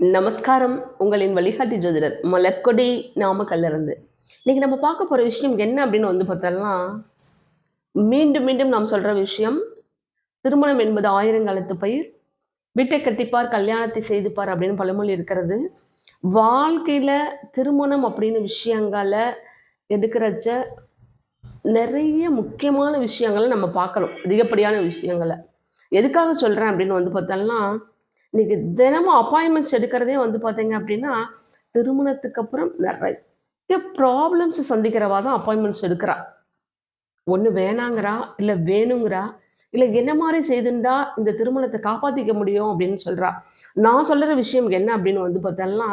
நமஸ்காரம். உங்களின் வழிகாட்டி ஜோதிடர் மலர்கொடி நாமக்கல்லிருந்து. இன்னைக்கு நம்ம பார்க்க போற விஷயம் என்ன அப்படின்னு வந்து பார்த்தோம்னா, மீண்டும் மீண்டும் நாம் சொல்ற விஷயம், திருமணம் என்பது ஆயிரங்காலத்து பயிர், வீட்டை கட்டிப்பார் கல்யாணத்தை செய்துப்பார் அப்படின்னு பழமொழி இருக்கிறது. வாழ்க்கையில திருமணம் அப்படின்னு விஷயங்களை எடுக்கிறச்ச நிறைய முக்கியமான விஷயங்களை நம்ம பார்க்கணும், அதிகப்படியான விஷயங்களை. எதுக்காக சொல்றேன் அப்படின்னு வந்து பார்த்தோம்னா, இன்னைக்கு தினமும் அப்பாயின்மெண்ட்ஸ் எடுக்கிறதே வந்து பார்த்தீங்க அப்படின்னா, திருமணத்துக்கு அப்புறம் நிறைய ப்ராப்ளம்ஸ் சந்திக்கிறவா தான் அப்பாயின்மெண்ட்ஸ் எடுக்கிறா. ஒன்று வேணாங்கிறா, இல்லை வேணுங்கிறா, இல்லை என்ன மாதிரி செய்துண்டா இந்த திருமணத்தை காப்பாற்றிக்க முடியும் அப்படின்னு சொல்கிறா. நான் சொல்கிற விஷயம் என்ன அப்படின்னு வந்து பார்த்தோம்னா,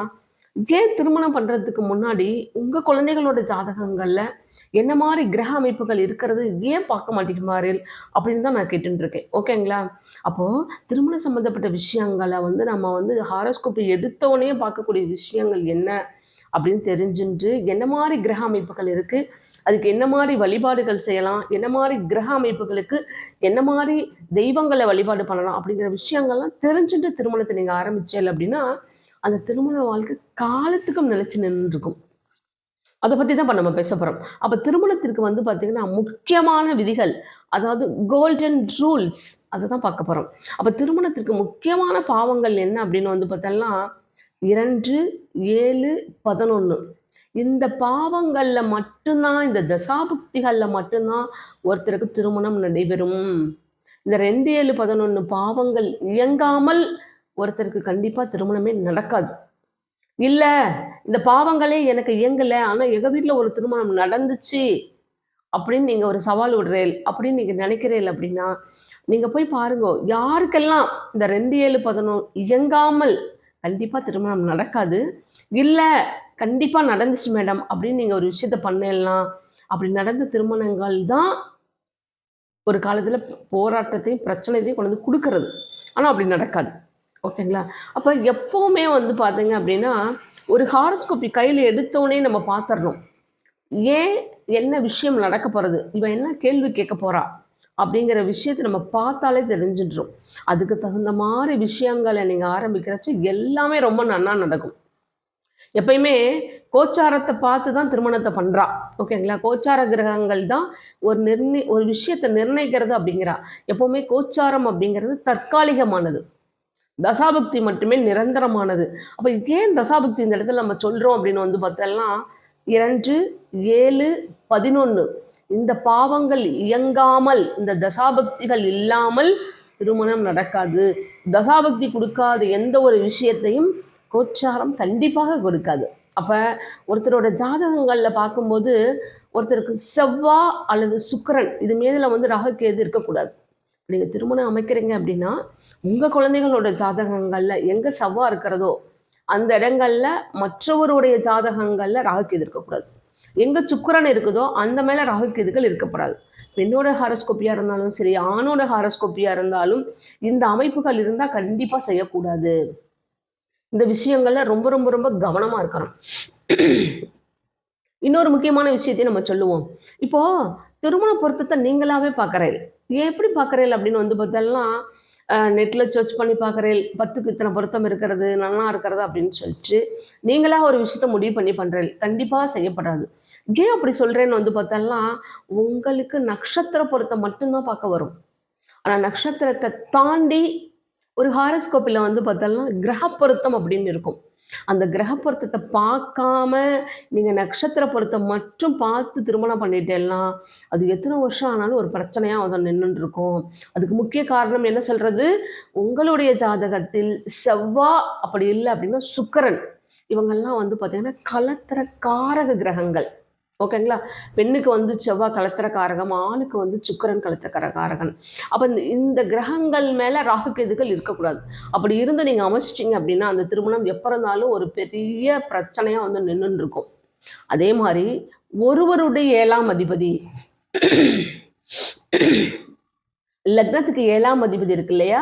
ஏன் திருமணம் பண்ணுறதுக்கு முன்னாடி உங்கள் குழந்தைகளோட ஜாதகங்களில் என்ன மாதிரி கிரக அமைப்புகள் இருக்கிறது ஏன் பார்க்க மாட்டேங்குமாறு அப்படின்னு தான் நான் கேட்டுட்டு இருக்கேன். ஓகேங்களா? அப்போது திருமணம் சம்மந்தப்பட்ட விஷயங்களை வந்து நம்ம வந்து ஹாரோஸ்கோப்பை எடுத்தோடனே பார்க்கக்கூடிய விஷயங்கள் என்ன அப்படின்னு தெரிஞ்சுட்டு என்ன மாதிரி கிரக அமைப்புகள் இருக்குது, அதுக்கு என்ன மாதிரி வழிபாடுகள் செய்யலாம், என்ன மாதிரி கிரக அமைப்புகளுக்கு என்ன மாதிரி தெய்வங்களை வழிபாடு பண்ணலாம் அப்படிங்கிற விஷயங்கள்லாம் தெரிஞ்சுட்டு திருமணத்தை நீங்கள் ஆரம்பிச்சேன் அப்படின்னா அந்த திருமண வாழ்க்கை காலத்துக்கும் நிலைச்சு நின்று இருக்கும். அதை பற்றி தான் இப்போ நம்ம பேச போகிறோம். அப்போ திருமணத்திற்கு வந்து பார்த்திங்கன்னா முக்கியமான விதிகள், அதாவது கோல்டன் ரூல்ஸ், அதை தான் பார்க்க போகிறோம். அப்போ திருமணத்திற்கு முக்கியமான பாவங்கள் என்ன அப்படின்னு வந்து பார்த்தோம்னா 2, 7, 11 இந்த பாவங்களில் மட்டும்தான், இந்த தசாபுக்திகளில் மட்டும்தான் ஒருத்தருக்கு திருமணம் நடைபெறும். இந்த 2, 7, 11 பாவங்கள் இயங்காமல் ஒருத்தருக்கு கண்டிப்பாக திருமணமே நடக்காது. இல்லை இந்த பாவங்களே எனக்கு இயங்கலை, ஆனால் எங்கள் வீட்டில் ஒரு திருமணம் நடந்துச்சு அப்படின்னு நீங்கள் ஒரு சவால் விடுறேன் அப்படின்னு நீங்கள் நினைக்கிறீர்கள் அப்படின்னா, நீங்கள் போய் பாருங்க, யாருக்கெல்லாம் இந்த 2, 7, 11 இயங்காமல் கண்டிப்பாக திருமணம் நடக்காது. இல்லை கண்டிப்பாக நடந்துச்சு மேடம் அப்படின்னு நீங்கள் ஒரு விஷயத்த பண்ணலாம். அப்படி நடந்த திருமணங்கள் தான் ஒரு காலத்தில் போராட்டத்தையும் பிரச்சனையையும் கொண்டு வந்து கொடுக்கறது. ஆனால் அப்படி நடக்காது. ஓகேங்களா? அப்போ எப்போவுமே வந்து பார்த்தீங்க அப்படின்னா, ஒரு ஹாரோஸ்கோப்பி கையில் எடுத்தோடனே நம்ம பார்த்துடணும். ஏன் என்ன விஷயம் நடக்க போகிறது, இவன் என்ன கேள்வி கேட்க போகிறா அப்படிங்கிற விஷயத்தை நம்ம பார்த்தாலே தெரிஞ்சிடுறோம். அதுக்கு தகுந்த மாதிரி விஷயங்களை நீங்கள் ஆரம்பிக்கிறச்சு எல்லாமே ரொம்ப நன்னா நடக்கும். எப்பயுமே கோச்சாரத்தை பார்த்து தான் திருமணத்தை பண்ணுறா. ஓகேங்களா? கோச்சார கிரகங்கள் தான் ஒரு விஷயத்தை நிர்ணயிக்கிறது அப்படிங்கிறா. எப்போவுமே கோச்சாரம் அப்படிங்கிறது தற்காலிகமானது, தசாபக்தி மட்டுமே நிரந்தரமானது. அப்போ ஏன் தசாபக்தி இந்த இடத்துல நம்ம சொல்கிறோம் அப்படின்னு வந்து பார்த்தோம்னா 2, 7, 11 இந்த பாவங்கள் இயங்காமல், இந்த தசாபக்திகள் இல்லாமல் திருமணம் நடக்காது. தசாபக்தி கொடுக்காத எந்த ஒரு விஷயத்தையும் கோச்சாரம் கண்டிப்பாக கொடுக்காது. அப்போ ஒருத்தரோட ஜாதகங்களில் பார்க்கும்போது ஒருத்தருக்கு செவ்வாய் அல்லது சுக்கிரன் இது மேல வந்து ராகுகேது இருக்கக்கூடாது. நீங்கள் திருமணம் அமைக்கிறீங்க அப்படின்னா உங்கள் குழந்தைகளோட ஜாதகங்களில் எங்கே செவ்வாய் இருக்கிறதோ அந்த இடங்கள்ல மற்றவருடைய ஜாதகங்களில் ராகுகேது இருக்கக்கூடாது. எங்கே சுக்கிரன் இருக்குதோ அந்த மேலே ராகுகேதுகள் இருக்கப்படாது. பெண்ணோட ஹாரோஸ்கோப்பியாக இருந்தாலும் சரி, ஆணோட ஹாரோஸ்கோப்பியாக இருந்தாலும் இந்த அமைப்புகள் இருந்தால் கண்டிப்பாக செய்யக்கூடாது. இந்த விஷயங்கள்ல ரொம்ப ரொம்ப ரொம்ப கவனமாக இருக்கணும். இன்னொரு முக்கியமான விஷயத்தையும் நம்ம சொல்லுவோம். இப்போ திருமண பொருத்தத்தை நீங்களாவே பார்க்குறேன். எப்படி பார்க்குறேன் அப்படின்னு வந்து பார்த்தோம்னா, நெட்டில் சர்ச் பண்ணி பார்க்குறேன், 10க்கு இத்தனை பொருத்தம் இருக்கிறது, நல்லா இருக்கிறது அப்படின்னு சொல்லிட்டு நீங்களாக ஒரு விஷயத்த முடிவு பண்ணி பண்ணுறேன். கண்டிப்பாக செய்யப்படாது. ஏன் அப்படி சொல்கிறேன்னு வந்து பார்த்தோம்னா, உங்களுக்கு நட்சத்திர பொருத்தம் மட்டும்தான் பார்க்க வரும். ஆனால் நட்சத்திரத்தை தாண்டி ஒரு ஹாரோஸ்கோப்பில் வந்து பார்த்தோம்னா கிரக பொருத்தம் அப்படின்னு இருக்கும். அந்த கிரக பொருத்தத்தை பார்க்காம நீங்கள் நட்சத்திர பொருத்தம் மட்டும் பார்த்து திருமணம் பண்ணிட்டேன்னா அது எத்தனை வருஷம் ஆனாலும் ஒரு பிரச்சனையாக அதை நின்றுட்டு இருக்கும். அதுக்கு முக்கிய காரணம் என்ன சொல்கிறது, உங்களுடைய ஜாதகத்தில் செவ்வாய் அப்படி இல்லை அப்படின்னா சுக்கிரன் இவங்கெல்லாம் வந்து பார்த்தீங்கன்னா கலத்திர காரக கிரகங்கள். ஓகேங்களா? பெண்ணுக்கு வந்து செவ்வாய் கலத்திர காரகம், ஆணுக்கு வந்து சுக்கிரன் கலத்திர காரகன். அப்போ இந்த கிரகங்கள் மேலே ராகுகேதுகள் இருக்கக்கூடாது. அப்படி இருந்து நீங்கள் அமைச்சிட்டிங்க அப்படின்னா அந்த திருமணம் எப்போ இருந்தாலும் ஒரு பெரிய பிரச்சனையாக வந்து நின்றுன்னு இருக்கும். அதே மாதிரி ஒருவருடைய 7ஆம் அதிபதி லக்னத்துக்கு 7ஆம் அதிபதி இருக்கு இல்லையா,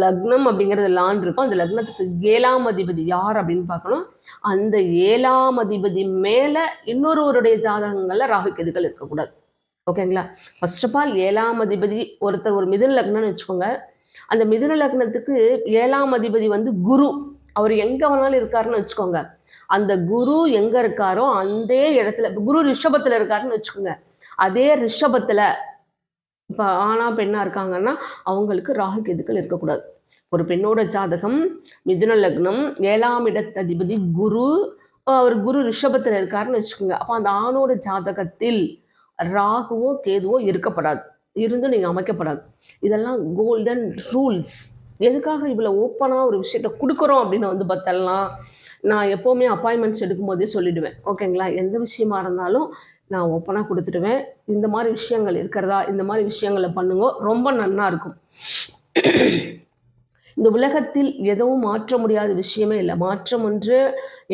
லக்னம் அப்படிங்கிறது லான் இருக்கும். அந்த லக்னத்துக்கு 7ஆம் அதிபதி யார் அப்படின்னு பார்க்கணும். அந்த 7ஆம் அதிபதி மேலே இன்னொருவருடைய ஜாதகங்களில் ராகுகேதுகள் இருக்கக்கூடாது. ஓகேங்களா? ஃபர்ஸ்ட் ஆஃப் ஆல் 7ஆம் அதிபதி ஒருத்தர் ஒரு மிதுன லக்னம்னு வச்சுக்கோங்க. அந்த மிதுன லக்னத்துக்கு 7ஆம் அதிபதி வந்து குரு அவர் எங்க வேணாலும் இருக்காருன்னு வச்சுக்கோங்க. அந்த குரு எங்க இருக்காரோ அந்த இடத்துல, குரு ரிஷபத்துல இருக்காருன்னு வச்சுக்கோங்க, அதே ரிஷபத்துல இப்போ ஆணா பெண்ணா இருக்காங்கன்னா அவங்களுக்கு ராகு கேதுக்கள் இருக்கக்கூடாது. ஒரு பெண்ணோட ஜாதகம் மிதுன லக்னம் 7ஆம் இடத்ததிபதி குரு, அவர் குரு ரிஷபத்தில் இருக்காருன்னு வச்சுக்கோங்க. அப்போ அந்த ஆணோட ஜாதகத்தில் ராகுவோ கேதுவோ இருக்கப்படாது, இருந்து நீங்கள் அமைக்கப்படாது. இதெல்லாம் கோல்டன் ரூல்ஸ். எதுக்காக இவ்வளோ ஓப்பனாக ஒரு விஷயத்த கொடுக்குறோம் அப்படின்னு வந்து பார்த்தலாம், நான் எப்போவுமே அப்பாயின்மெண்ட்ஸ் எடுக்கும்போதே சொல்லிவிடுவேன். ஓகேங்களா, எந்த விஷயமா இருந்தாலும் நான் ஓப்பனாக கொடுத்துடுவேன். இந்த மாதிரி விஷயங்கள் இருக்கிறதா, இந்த மாதிரி விஷயங்களை பண்ணுங்க, ரொம்ப நன்னா இருக்கும். இந்த உலகத்தில் எதுவும் மாற்ற முடியாத விஷயமே இல்லை. மாற்றம் ஒன்று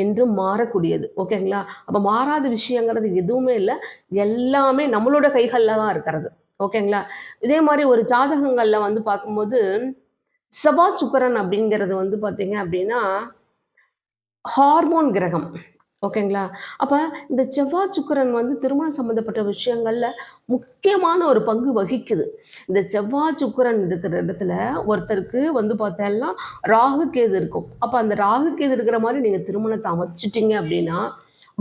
என்றும் மாறக்கூடியது. ஓகேங்களா, அப்போ மாறாத விஷயங்கிறது எதுவுமே இல்லை, எல்லாமே நம்மளோட கைகளில் தான் இருக்கிறது. ஓகேங்களா, இதே மாதிரி ஒரு ஜாதகங்களில் வந்து பார்க்கும்போது செவ்வாய் சுக்கிரன் அப்படிங்கிறது வந்து பார்த்தீங்க அப்படின்னா ஹார்மோன் கிரகம். ஓகேங்களா, அப்போ இந்த செவ்வாய் சுக்கிரன் வந்து திருமணம் சம்மந்தப்பட்ட விஷயங்களில் முக்கியமான ஒரு பங்கு வகிக்குது. இந்த செவ்வாய் சுக்கிரன் இருக்கிற இடத்துல ஒருத்தருக்கு வந்து பார்த்தோம்னா ராகு கேது இருக்கும். அப்போ அந்த ராகு கேது இருக்கிற மாதிரி நீங்கள் திருமணத்தை அமைச்சிட்டிங்க அப்படின்னா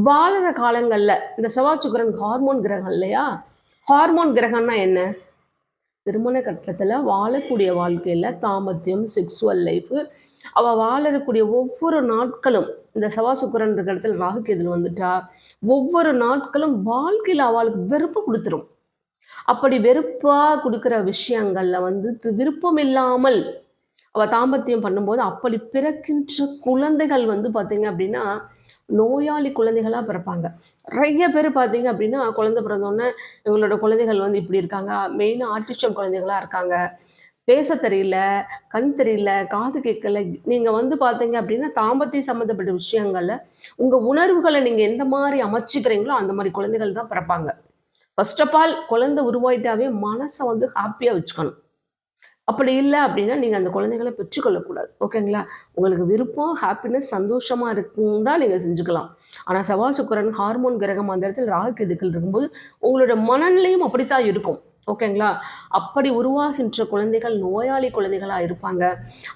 வாழற காலங்களில், இந்த செவ்வாய் சுக்கிரன் ஹார்மோன் கிரகம் இல்லையா, ஹார்மோன் கிரகம்னா என்ன, திருமண கட்டத்தில் வாழக்கூடிய வாழ்க்கையில் தாம்பத்தியம், செக்ஸுவல் லைஃபு, அவள் வாழக்கூடிய ஒவ்வொரு நாட்களும், இந்த செவ்வாய் சுக்கிரன் இருக்கிற இடத்துல ராகு கேது வந்துட்டா ஒவ்வொரு நாட்களும் வாழ்க்கையில் அவளுக்கு வெறுப்பு கொடுத்துரும். அப்படி வெறுப்பாக கொடுக்குற விஷயங்களில் வந்து விருப்பம் இல்லாமல் அவள் தாம்பத்தியம் பண்ணும்போது அப்படி பிறக்கின்ற குழந்தைகள் வந்து பார்த்தீங்க அப்படின்னா நோயாளி குழந்தைகளாக பிறப்பாங்க. நிறைய பேர் பார்த்தீங்க அப்படின்னா குழந்தை பிறந்தோடனே இவங்களோட குழந்தைகள் வந்து இப்படி இருக்காங்க, மெயினாக ஆர்டிஸ்டம் குழந்தைகளாக இருக்காங்க, பேச தெரியல, கண் தெரியல, காது கேட்கல. நீங்கள் வந்து பார்த்தீங்க அப்படின்னா தாம்பத்தியம் சம்மந்தப்பட்ட விஷயங்களில் உங்கள் உணர்வுகளை நீங்கள் எந்த மாதிரி அமைச்சிக்கிறீங்களோ அந்த மாதிரி குழந்தைகள் தான் பிறப்பாங்க. ஃபர்ஸ்ட் ஆஃப் ஆல் குழந்தை உருவாயிட்டாவே மனசை வந்து ஹாப்பியாக வச்சுக்கணும். அப்படி இல்லை அப்படின்னா நீங்கள் அந்த குழந்தைகளை பெற்றுக்கொள்ளக்கூடாது. ஓகேங்களா, உங்களுக்கு விருப்பம், ஹாப்பினஸ், சந்தோஷமாக இருக்குன்னு தான் நீங்கள் செஞ்சுக்கலாம். ஆனால் செவ்வாய் சுக்கிரன் ஹார்மோன் கிரகம் அந்த இடத்துல ராகு கேதுக்கள் இருக்கும்போது உங்களோட மனநிலையும் அப்படித்தான் இருக்கும். ஓகேங்களா, அப்படி உருவாகின்ற குழந்தைகள் நோயாளி குழந்தைகளாக இருப்பாங்க.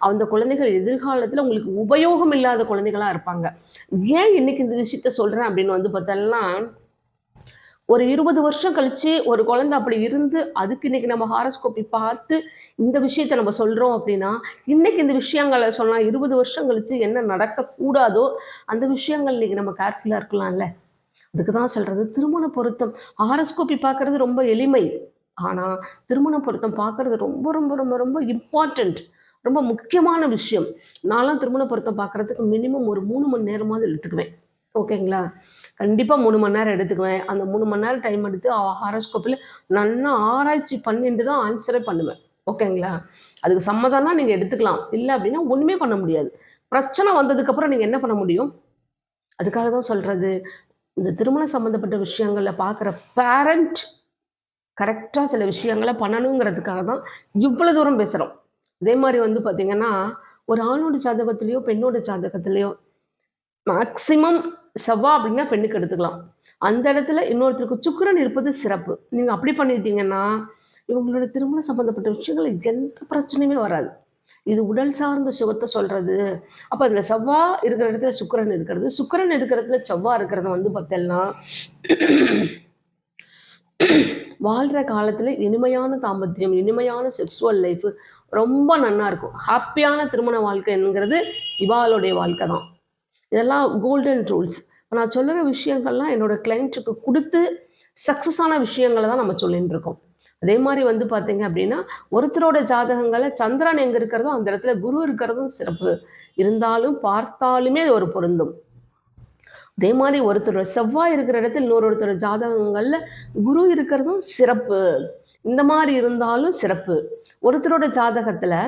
அந்த குழந்தைகள் எதிர்காலத்தில் உங்களுக்கு உபயோகம் இல்லாத குழந்தைகளாக இருப்பாங்க. ஏன் இன்னைக்கு இந்த விஷயத்த சொல்கிறேன் அப்படின்னு வந்து பார்த்தோம்னா, ஒரு 20 வருஷம் கழிச்சு ஒரு குழந்தை அப்படி இருந்து அதுக்கு இன்னைக்கு நம்ம ஹாரோஸ்கோப்பி பார்த்து இந்த விஷயத்த நம்ம சொல்கிறோம் அப்படின்னா, இன்னைக்கு இந்த விஷயங்களை சொன்னால் 20 வருஷம் கழிச்சு என்ன நடக்கக்கூடாதோ அந்த விஷயங்கள் இன்னைக்கு நம்ம கேர்ஃபுல்லாக இருக்கலாம்ல. அதுக்கு தான் சொல்கிறது, திருமண பொருத்தம் ஹாரோஸ்கோப்பி பார்க்குறது ரொம்ப எளிமை, ஆனால் திருமண பொருத்தம் பார்க்குறது ரொம்ப ரொம்ப ரொம்ப ரொம்ப இம்பார்ட்டண்ட், ரொம்ப முக்கியமான விஷயம். நான்லாம் திருமண பொருத்தம் பார்க்குறதுக்கு மினிமம் ஒரு 3 மணி நேரமாவது எடுத்துக்குவேன். ஓகேங்களா, கண்டிப்பாக 3 மணி நேரம் எடுத்துக்குவேன். அந்த 3 மணி நேரம் டைம் எடுத்து ஹாரோஸ்கோப்பில் நல்லா ஆராய்ச்சி பண்ணிட்டு தான் ஆன்சரே பண்ணுவேன். ஓகேங்களா, அதுக்கு சம்மதம்னா நீங்கள் எடுத்துக்கலாம், இல்லை அப்படின்னா ஒன்றுமே பண்ண முடியாது. பிரச்சனை வந்ததுக்கப்புறம் நீங்கள் என்ன பண்ண முடியும்? அதுக்காக தான் சொல்கிறது, இந்த திருமணம் சம்மந்தப்பட்ட விஷயங்களில் பார்க்குற பேரண்ட் கரெக்டாக சில விஷயங்களை பண்ணணுங்கிறதுக்காக தான் இவ்வளோ தூரம் பேசுகிறோம். அதே மாதிரி வந்து பார்த்திங்கன்னா ஒரு ஆணோட ஜாதகத்துலேயோ பெண்ணோட ஜாதகத்துலேயோ மேக்சிமம் செவ்வாய் அப்படின்னா பெண்ணுக்கு எடுத்துக்கலாம். அந்த இடத்துல இன்னொருத்தருக்கு சுக்கிரன் இருப்பது சிறப்பு. நீங்கள் அப்படி பண்ணிட்டீங்கன்னா இவங்களோட திருமணம் சம்மந்தப்பட்ட விஷயங்கள் எந்த பிரச்சனையுமே வராது. இது உடல் சார்ந்த சுகத்தை சொல்கிறது. அப்போ அதில் செவ்வாய் இருக்கிற இடத்துல சுக்கிரன் இருக்கிறது, சுக்கிரன் இருக்கிற இடத்துல செவ்வாய் இருக்கிறது வந்து பார்த்தோம்னா வாழ்கிற காலத்தில் இனிமையான தாம்பத்தியம், இனிமையான செக்ஸுவல் லைஃபு ரொம்ப நல்லா இருக்கும். ஹாப்பியான திருமண வாழ்க்கைங்கிறது இவாளுடைய வாழ்க்கை தான். இதெல்லாம் கோல்டன் ரூல்ஸ். இப்போ நான் சொல்லுற விஷயங்கள்லாம் என்னோடய கிளைண்ட்டுக்கு கொடுத்து சக்ஸஸான விஷயங்களை தான் நம்ம சொல்லிட்டு இருக்கோம். அதே மாதிரி வந்து பார்த்தீங்க அப்படின்னா ஒருத்தரோட ஜாதகங்களை சந்திரன் எங்கே இருக்கிறதோ அந்த இடத்துல குரு இருக்கிறதும் சிறப்பு. இருந்தாலும் பார்த்தாலுமே அது ஒரு பொருந்தும். அதே மாதிரி ஒருத்தரோட செவ்வாய் இருக்கிற இடத்துல இன்னொருத்தரோட ஜாதகங்களில் குரு இருக்கிறதும் சிறப்பு. இந்த மாதிரி இருந்தாலும் சிறப்பு. ஒருத்தரோட ஜாதகத்தில்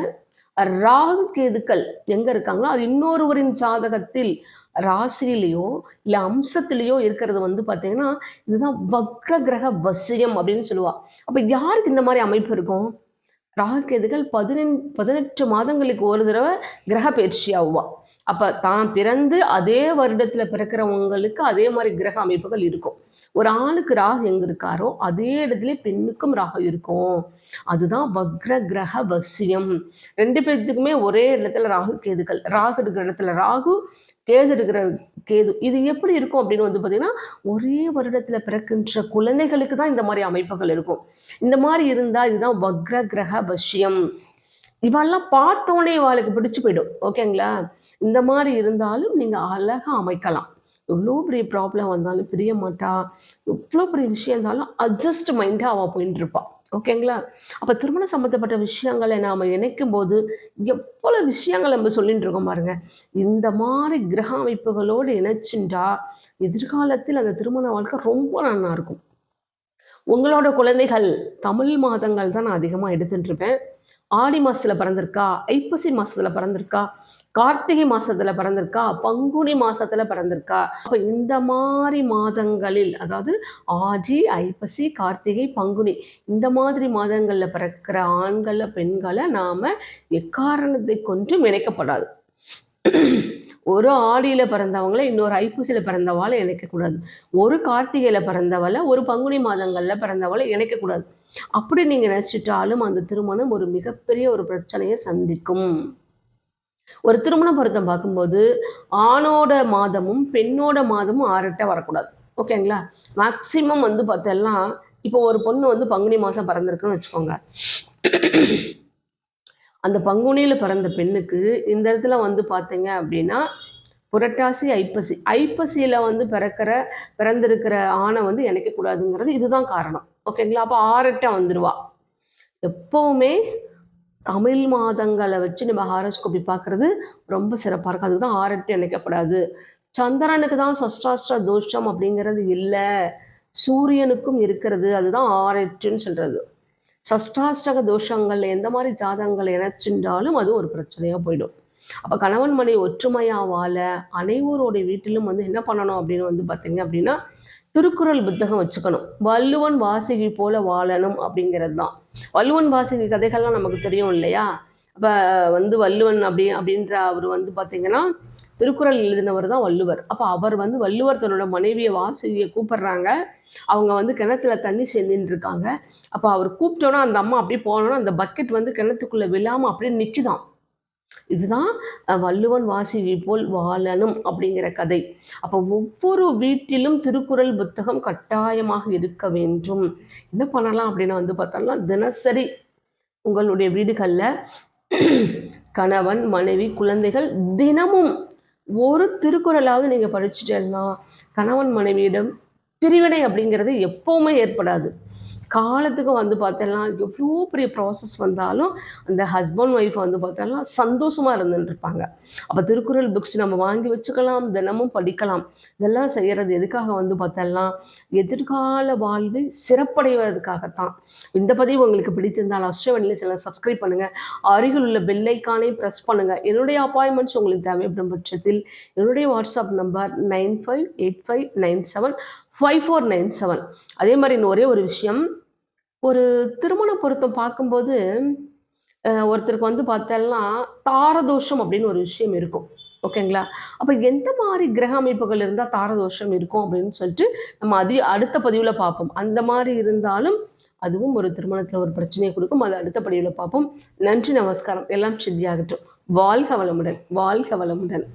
ராகு கேதுக்கள் எங்கே இருக்காங்களோ அது இன்னொருவரின் ஜாதகத்தில் ராசியிலையோ இல்லை அம்சத்திலேயோ இருக்கிறது வந்து பார்த்தீங்கன்னா இதுதான் வக்ர கிரக வசியம் அப்படின்னு சொல்லுவா. அப்போ யாருக்கு இந்த மாதிரி அமைப்பு இருக்கும்? ராகு கேதுகள் 18 மாதங்களுக்கு ஒரு தடவை கிரக பயிற்சி ஆகுவா. அப்போ தான் பிறந்து அதே வருடத்தில் பிறக்கிறவங்களுக்கு அதே மாதிரி கிரக அமைப்புகள் இருக்கும். ஒரு ஆணுக்கு ராகு எங்க இருக்காரோ அதே இடத்துல பெண்ணுக்கும் ராகு இருக்கும். அதுதான் வக்ர கிரக வசியம். 2 பேத்துக்குமே ஒரே இடத்துல ராகு கேதுக்கள். ராகு இருக்கிற இடத்துல ராகு, கேது இருக்கிற கேது. இது எப்படி இருக்கும் அப்படின்னு வந்து பார்த்தீங்கன்னா, ஒரே வருடத்துல பிறக்கின்ற குழந்தைகளுக்கு தான் இந்த மாதிரி அமைப்புகள் இருக்கும். இந்த மாதிரி இருந்தா இதுதான் வக்ர கிரக வசியம். இவெல்லாம் பார்த்தோன்னே இவாளுக்கு பிடிச்சு போயிடும். ஓகேங்களா? இந்த மாதிரி இருந்தாலும் நீங்க அழகா அமைக்கலாம். எவ்வளோ பெரிய ப்ராப்ளம் வந்தாலும் பிரிய மாட்டா. எவ்வளோ பெரிய விஷயம் இருந்தாலும் அட்ஜஸ்ட் மைண்டா அவ போயிட்டு இருப்பா. ஓகேங்களா? அப்ப திருமணம் சம்மந்தப்பட்ட விஷயங்களை நாம இணைக்கும்போது, எவ்வளவு விஷயங்கள் நம்ம சொல்லிட்டு இருக்கோம் பாருங்க. இந்த மாதிரி கிரக அமைப்புகளோடு இணைச்சுண்டா, எதிர்காலத்தில் அந்த திருமண வாழ்க்கை ரொம்ப நல்லா இருக்கும். உங்களோட குழந்தைகள் தமிழ் மாதங்கள் தான் நான் அதிகமாக எடுத்துட்டு இருப்பேன். ஆடி மாசத்துல பிறந்திருக்கா, ஐப்பசி மாசத்துல பிறந்திருக்கா, கார்த்திகை மாசத்துல பிறந்திருக்கா, பங்குனி மாசத்துல பிறந்திருக்கா. அப்ப இந்த மாதிரி மாதங்களில், அதாவது ஆடி, ஐப்பசி, கார்த்திகை, பங்குனி இந்த மாதிரி மாதங்கள்ல பிறக்கிற ஆண்கள பெண்களை நாம எக்காரணத்தை கொண்டும் இணைக்கப்படாது. ஒரு ஆடியில பிறந்தவங்களை இன்னொரு ஐப்பசியில பிறந்தவாளை இணைக்கக்கூடாது. ஒரு கார்த்திகையில பிறந்தவளை ஒரு பங்குனி மாதங்கள்ல பிறந்தவளை இணைக்கக்கூடாது. அப்படி நீங்க நினைச்சிட்டாலும் அந்த திருமணம் ஒரு மிகப்பெரிய ஒரு பிரச்சனையை சந்திக்கும். ஒரு திருமண பொருத்தம் பார்க்கும்போது ஆணோட மாதமும் பெண்ணோட மாதமும் 6 வரக்கூடாது. ஓகேங்களா? மேக்சிமம் வந்து பார்த்தோம்னா இப்போ ஒரு பொண்ணு வந்து பங்குனி மாதம் பிறந்திருக்குன்னு வச்சுக்கோங்க. அந்த பங்குனியில பிறந்த பெண்ணுக்கு இந்த இடத்துல வந்து பார்த்தீங்க அப்படின்னா புரட்டாசி, ஐப்பசி. ஐப்பசியில வந்து பிறந்திருக்கிற ஆணை வந்து இணைக்கக்கூடாதுங்கிறது இதுதான் காரணம். ஓகேங்களா? அப்போ 6 வந்துடுவா. எப்பவுமே தமிழ் மாதங்களை வச்சு நம்ம ஹாரோஸ்கோபி பார்க்கறது ரொம்ப சிறப்பாக இருக்கும். அதுதான் 6 இணைக்கப்படாது. சந்திரனுக்கு தான் சஷ்டாஷ்ட தோஷம் அப்படிங்கிறது இல்லை, சூரியனுக்கும் இருக்கிறது. அதுதான் 6 சொல்றது. சஷ்டாஷ்டக தோஷங்கள்ல எந்த மாதிரி ஜாதகங்களை இணைச்சுட்டாலும் அது ஒரு பிரச்சனையா போயிடும். அப்ப கணவன் மனைவி ஒற்றுமையா வாழ அனைவருடைய வீட்டிலும் வந்து என்ன பண்ணணும் அப்படின்னு வந்து பார்த்தீங்க அப்படின்னா, திருக்குறள் புத்தகம் வச்சுக்கணும். வள்ளுவன் வாசுகி போல வாழணும் அப்படிங்கிறது தான். வள்ளுவன் வாசுகி கதைகள்லாம் நமக்கு தெரியும் இல்லையா? அப்ப வந்து வள்ளுவன் அப்படின்ற அவர் வந்து பார்த்தீங்கன்னா திருக்குறள் எழுதினவர் தான் வள்ளுவர். அப்போ அவர் வந்து வள்ளுவர் தன்னோட மனைவியை வாசுகியை கூப்பிடுறாங்க. அவங்க வந்து கிணத்துல தண்ணி செஞ்சுட்டு இருக்காங்க. அப்போ அவர் கூப்பிட்டோன்னா அந்த அம்மா அப்படியே போனோன்னா அந்த பக்கெட் வந்து கிணத்துக்குள்ள விழாம அப்படியே நிற்குதான். இதுதான் வள்ளுவன் வாசுகி போல் வாழணும் அப்படிங்கிற கதை. அப்போ ஒவ்வொரு வீட்டிலும் திருக்குறள் புத்தகம் கட்டாயமாக இருக்க வேண்டும். என்ன பண்ணலாம் அப்படின்னு வந்து பார்த்தோம்னா, தினசரி உங்களுடைய வீடுகளில் கணவன் மனைவி குழந்தைகள் தினமும் ஒரு திருக்குறளாவது நீங்கள் படிச்சுட்டேன்னா கணவன் மனைவியிடம் பிரிவினை அப்படிங்கிறது எப்பவுமே ஏற்படாது. காலத்துக்கு வந்து பார்த்தோம்னா எவ்வளோ பெரிய ப்ராசஸ் வந்தாலும் அந்த ஹஸ்பண்ட் ஒய்ஃப் வந்து பார்த்தோம்னா சந்தோஷமாக இருந்துட்டு இருப்பாங்க. அப்போ திருக்குறள் புக்ஸ் நம்ம வாங்கி வச்சுக்கலாம், தினமும் படிக்கலாம். இதெல்லாம் செய்கிறது எதுக்காக வந்து பார்த்தோம்னா எதிர்கால வாழ்வை சிறப்படைவதற்காகத்தான். இந்த பதிவு உங்களுக்கு பிடித்திருந்தால் அஸ்ட்ரோவெனிலி சேனலை சப்ஸ்கிரைப் பண்ணுங்கள். அருகில் உள்ள பெல்லைக்கானை ப்ரெஸ் பண்ணுங்கள். என்னுடைய அப்பாயின்மெண்ட்ஸ் உங்களுக்கு தேவைப்படும் பட்சத்தில் என்னுடைய வாட்ஸ்அப் நம்பர் 9585975497. அதே மாதிரி இன்னும் ஒரே ஒரு விஷயம், ஒரு திருமண பொருத்தம் பார்க்கும்போது ஒருத்தருக்கு வந்து பார்த்தோம்னா தாரதோஷம் அப்படின்னு ஒரு விஷயம் இருக்கும். ஓகேங்களா? அப்போ எந்த மாதிரி கிரக அமைப்புகள் இருந்தால் தாரதோஷம் இருக்கும் அப்படின்னு சொல்லிட்டு நம்ம அடுத்த பதிவில் பார்ப்போம். அந்த மாதிரி இருந்தாலும் அதுவும் ஒரு திருமணத்தில் ஒரு பிரச்சனையை கொடுக்கும். அது அடுத்த பதிவில் பார்ப்போம். நன்றி, நமஸ்காரம். எல்லாம் சித்தியாகட்டும். வாழ்க வளமுடன், வாழ்க வளமுடன்.